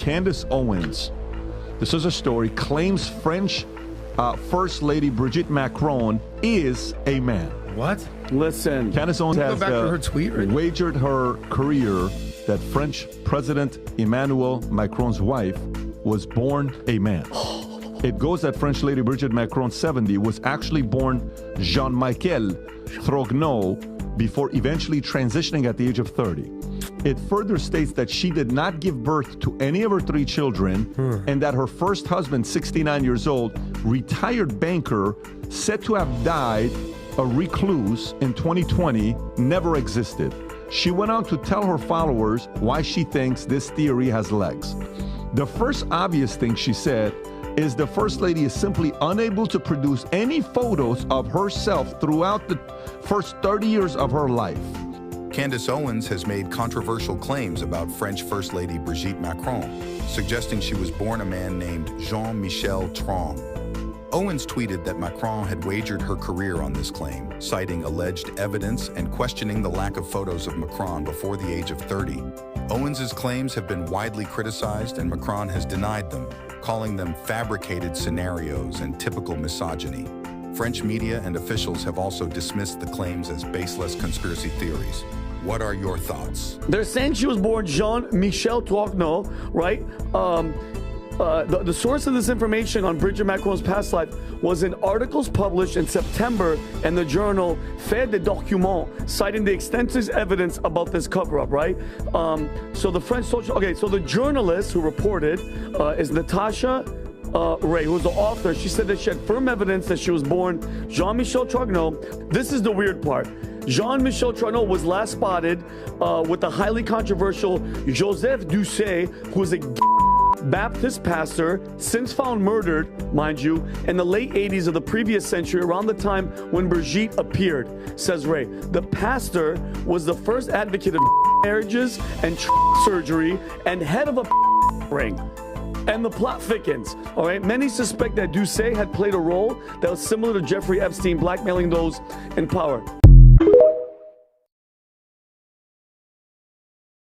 Candace Owens, this is a story, claims French First Lady Brigitte Macron is a man. What? Listen. Candace Owens has Go back to her tweet right wagered her career that French President Emmanuel Macron's wife was born a man. It goes that French Lady Brigitte Macron, 70, was actually born Jean-Michel Trogneux before eventually transitioning at the age of 30. It further states that she did not give birth to any of her 3 children and that her first husband, 69 years old, retired banker, said to have died a recluse in 2020, never existed. She went on to tell her followers why she thinks this theory has legs. The first obvious thing she said is the First Lady is simply unable to produce any photos of herself throughout the first 30 years of her life. Candace Owens has made controversial claims about French First Lady Brigitte Macron, suggesting she was born a man named Jean-Michel Trogneux. Owens tweeted that Macron had wagered her career on this claim, citing alleged evidence and questioning the lack of photos of Macron before the age of 30. Owens's claims have been widely criticized, and Macron has denied them, calling them fabricated scenarios and typical misogyny. French media and officials have also dismissed the claims as baseless conspiracy theories. What are your thoughts? They're saying she was born Jean-Michel Trogneux, right? The source of this information on Brigitte Macron's past life was in articles published in September in the journal Faits des Documents, citing the extensive evidence about this cover-up, right? So the French social... Okay, so the journalist who reported is Natasha Ray, who was the author. She said that she had firm evidence that she was born Jean-Michel Trogneux. This is the weird part. Jean-Michel Trogneux was last spotted with the highly controversial Joseph Doucet, who is a Baptist pastor, since found murdered, mind you, in the late 80s of the previous century, around the time when Brigitte appeared, says Ray. The pastor was the first advocate of marriages and surgery and head of a ring. And the plot thickens, all right? Many suspect that Doucet had played a role that was similar to Jeffrey Epstein blackmailing those in power.